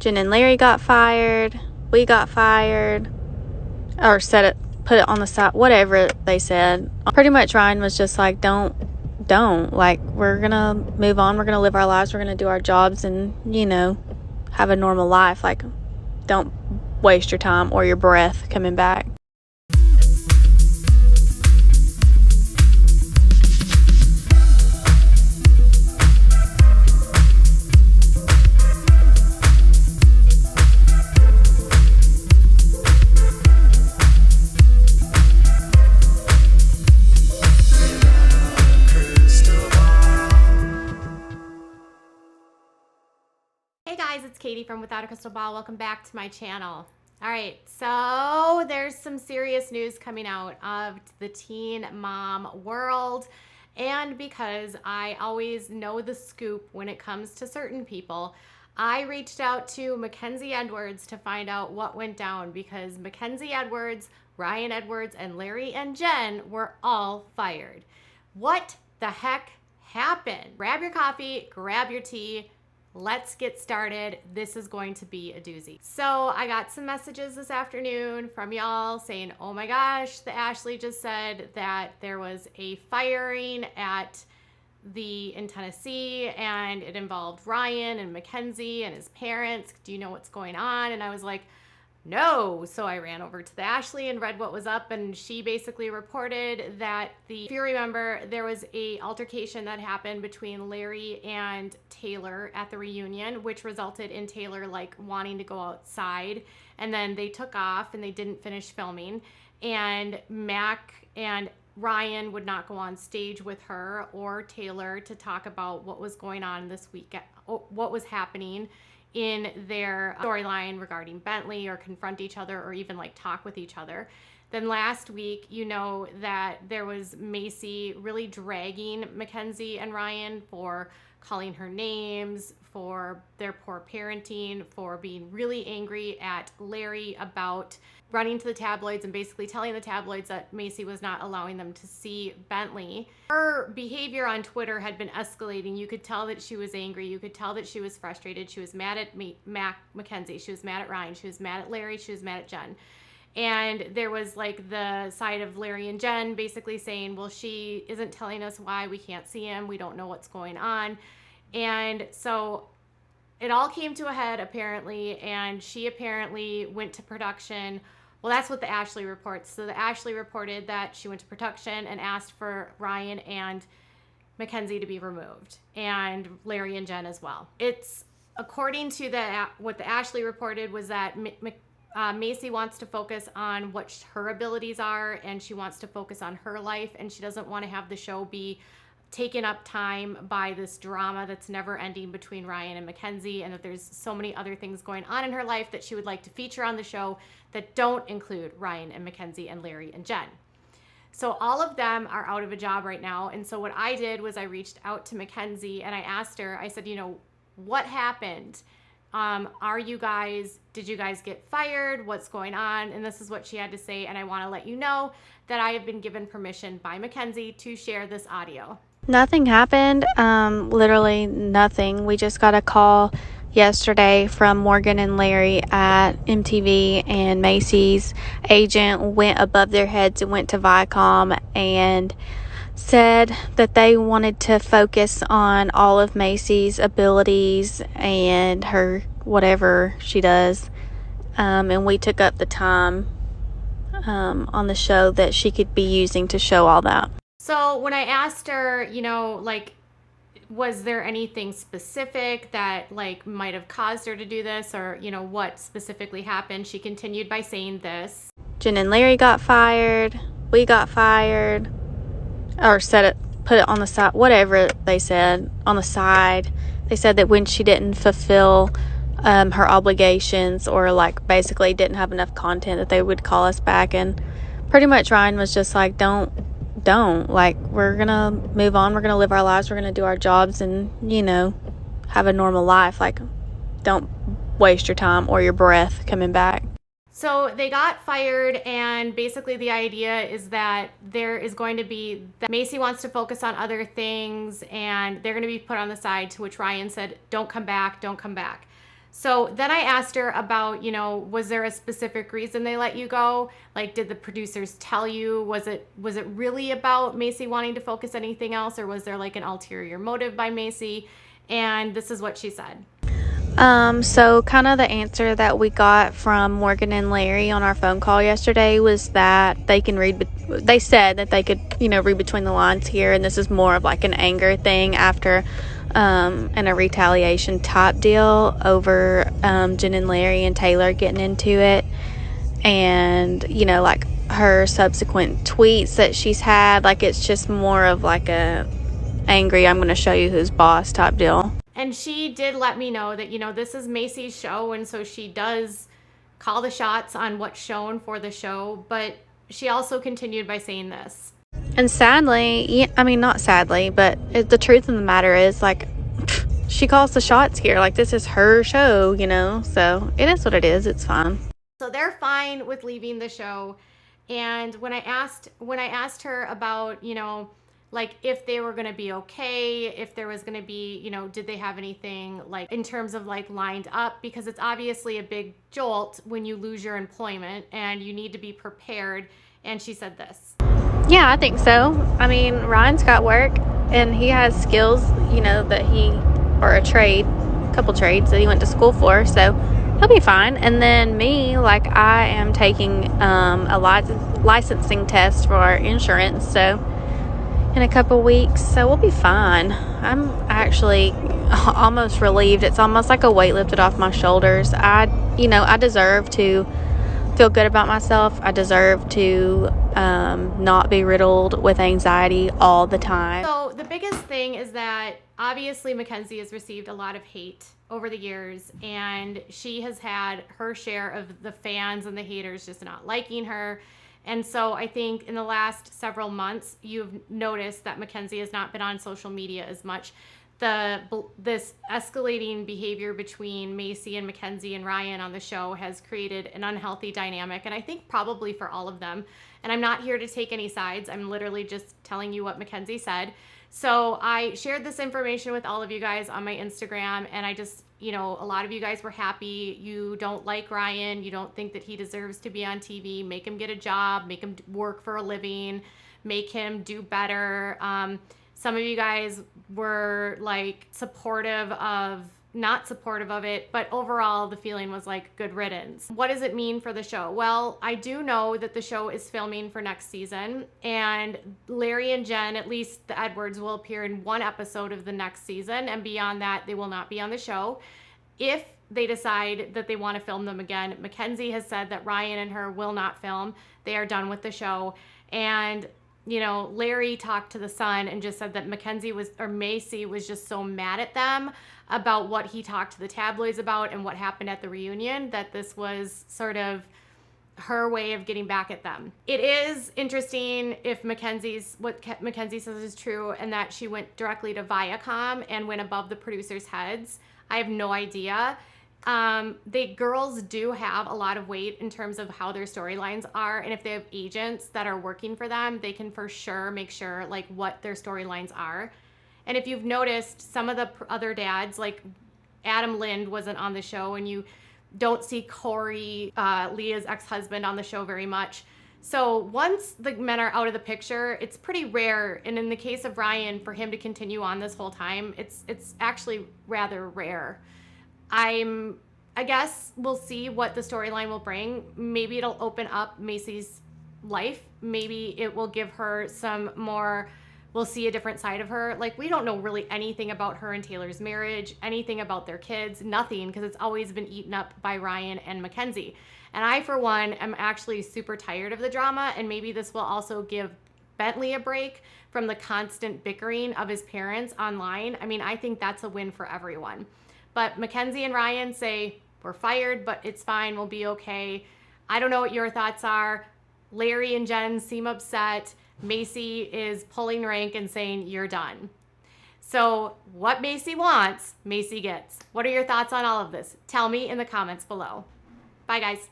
Jen and Larry got fired. We got fired. Or put it on the side, whatever they said. Pretty much Ryan was just like, don't. Like, we're gonna move on. We're gonna live our lives. We're gonna do our jobs and, have a normal life. Like, don't waste your time or your breath coming back. Hey guys, it's Katie from Without a Crystal Ball. Welcome back to my channel. All right, so there's some serious news coming out of the teen mom world. And because I always know the scoop when it comes to certain people, I reached out to Mackenzie Edwards to find out what went down, because Mackenzie Edwards, Ryan Edwards, and Larry and Jen were all fired. What the heck happened? Grab your coffee, grab your tea. Let's get started. This is going to be a doozy. So I got some messages this afternoon from y'all saying, oh my gosh, the Ashley just said that there was a firing in Tennessee and it involved Ryan and Mackenzie and his parents. Do you know what's going on? And I was like, no. So I ran over to the Ashley and read what was up, and she basically reported that if you remember, there was a altercation that happened between Larry and Taylor at the reunion, which resulted in Taylor wanting to go outside, and then they took off and they didn't finish filming, and Mac and Ryan would not go on stage with her or Taylor to talk about what was going on this week, what was happening in their storyline regarding Bentley, or confront each other, or even talk with each other. Then last week, that there was Maci really dragging Mackenzie and Ryan for calling her names, for their poor parenting, for being really angry at Larry about running to the tabloids and basically telling the tabloids that Maci was not allowing them to see Bentley. Her behavior on Twitter had been escalating. You could tell that she was angry. You could tell that she was frustrated. She was mad at Mackenzie. She was mad at Ryan. She was mad at Larry. She was mad at Jen. And there was the side of Larry and Jen basically saying, well, she isn't telling us why we can't see him. We don't know what's going on. And so it all came to a head apparently, and she apparently went to production. Well, that's what the Ashley reports. So the Ashley reported that she went to production and asked for Ryan and Mackenzie to be removed, and Larry and Jen as well. It's according to what the Ashley reported was that Maci wants to focus on what her abilities are, and she wants to focus on her life, and she doesn't want to have the show be taken up time by this drama that's never ending between Ryan and Mackenzie, and that there's so many other things going on in her life that she would like to feature on the show that don't include Ryan and Mackenzie and Larry and Jen. So all of them are out of a job right now. And so what I did was I reached out to Mackenzie and I asked her, I said, what happened? Did you guys get fired? What's going on? And this is what she had to say. And I want to let you know that I have been given permission by Mackenzie to share this audio. Nothing happened. Literally nothing. We just got a call yesterday from Morgan and Larry at MTV, and Maci's agent went above their heads and went to Viacom and said that they wanted to focus on all of Maci's abilities and her whatever she does. And we took up the time on the show that she could be using to show all that. So when I asked her, was there anything specific that might have caused her to do this, or, what specifically happened? She continued by saying this. Jen and Larry got fired. We got fired. Or put it on the side, whatever they said, on the side. They said that when she didn't fulfill her obligations, or basically didn't have enough content, that they would call us back. And pretty much Ryan was just like, don't. We're gonna move on. We're gonna live our lives. We're gonna do our jobs and, have a normal life. Don't waste your time or your breath coming back. So they got fired, and basically the idea is that there is going to be, that Maci wants to focus on other things, and they're going to be put on the side, to which Ryan said, don't come back, don't come back. So then I asked her about, was there a specific reason they let you go? Like, did the producers tell you? Was it really about Maci wanting to focus on anything else, or was there like an ulterior motive by Maci? And this is what she said. So kind of the answer that we got from Morgan and Larry on our phone call yesterday was that they said that they could, read between the lines here, and this is more of like an anger thing after and a retaliation type deal over Jen and Larry and Taylor getting into it, and like her subsequent tweets that she's had, like it's just more of like a angry, I'm going to show you who's boss type deal. And she did let me know that, this is Maci's show, and so she does call the shots on what's shown for the show, but she also continued by saying this. And sadly, not sadly, but the truth of the matter is, like, she calls the shots here. Like, this is her show, so it is what it is. It's fine. So they're fine with leaving the show. And when I asked her about, like if they were going to be okay, if there was going to be, did they have anything like in terms of like lined up, because it's obviously a big jolt when you lose your employment and you need to be prepared. And she said this. Yeah, I think so. Ryan's got work and he has skills, or a couple trades that he went to school for. So he'll be fine. And then me, like I am taking a licensing test for our insurance. So in a couple weeks, so we'll be fine. I'm actually almost relieved. It's almost like a weight lifted off my shoulders. I deserve to feel good about myself. I deserve to not be riddled with anxiety all the time. So the biggest thing is that obviously Mackenzie has received a lot of hate over the years, and she has had her share of the fans and the haters just not liking her. And so I think in the last several months, you've noticed that Mackenzie has not been on social media as much. This escalating behavior between Maci and Mackenzie and Ryan on the show has created an unhealthy dynamic, and I think probably for all of them. And I'm not here to take any sides. I'm literally just telling you what Mackenzie said. So I shared this information with all of you guys on my Instagram, and I just, a lot of you guys were happy. You don't like Ryan. You don't think that he deserves to be on TV. Make him get a job. Make him work for a living. Make him do better. Some of you guys were like not supportive of it, but overall the feeling was like good riddance. What does it mean for the show? Well, I do know that the show is filming for next season, and Larry and Jen, at least the Edwards, will appear in one episode of the next season, and beyond that they will not be on the show. If they decide that they want to film them again, Mackenzie has said that Ryan and her will not film. They are done with the show. And Larry talked to The Sun and just said that Maci was just so mad at them about what he talked to the tabloids about and what happened at the reunion, that this was sort of her way of getting back at them. It is interesting if what Mackenzie says is true, and that she went directly to Viacom and went above the producers' heads. I have no idea. The girls do have a lot of weight in terms of how their storylines are, and if they have agents that are working for them, they can for sure make sure like what their storylines are. And if you've noticed, some of the other dads, like Adam Lind wasn't on the show, and you don't see Corey, Leah's ex-husband, on the show very much. So once the men are out of the picture, it's pretty rare, and in the case of Ryan, for him to continue on this whole time, it's actually rather rare. I guess we'll see what the storyline will bring. Maybe it'll open up Maci's life. Maybe it will give her some more, we'll see a different side of her. Like, we don't know really anything about her and Taylor's marriage, anything about their kids, nothing, because it's always been eaten up by Ryan and Mackenzie. And I, for one, am actually super tired of the drama, and maybe this will also give Bentley a break from the constant bickering of his parents online. I think that's a win for everyone. But Mackenzie and Ryan say, we're fired, but it's fine, we'll be okay. I don't know what your thoughts are. Larry and Jen seem upset. Maci is pulling rank and saying, you're done. So what Maci wants, Maci gets. What are your thoughts on all of this? Tell me in the comments below. Bye, guys.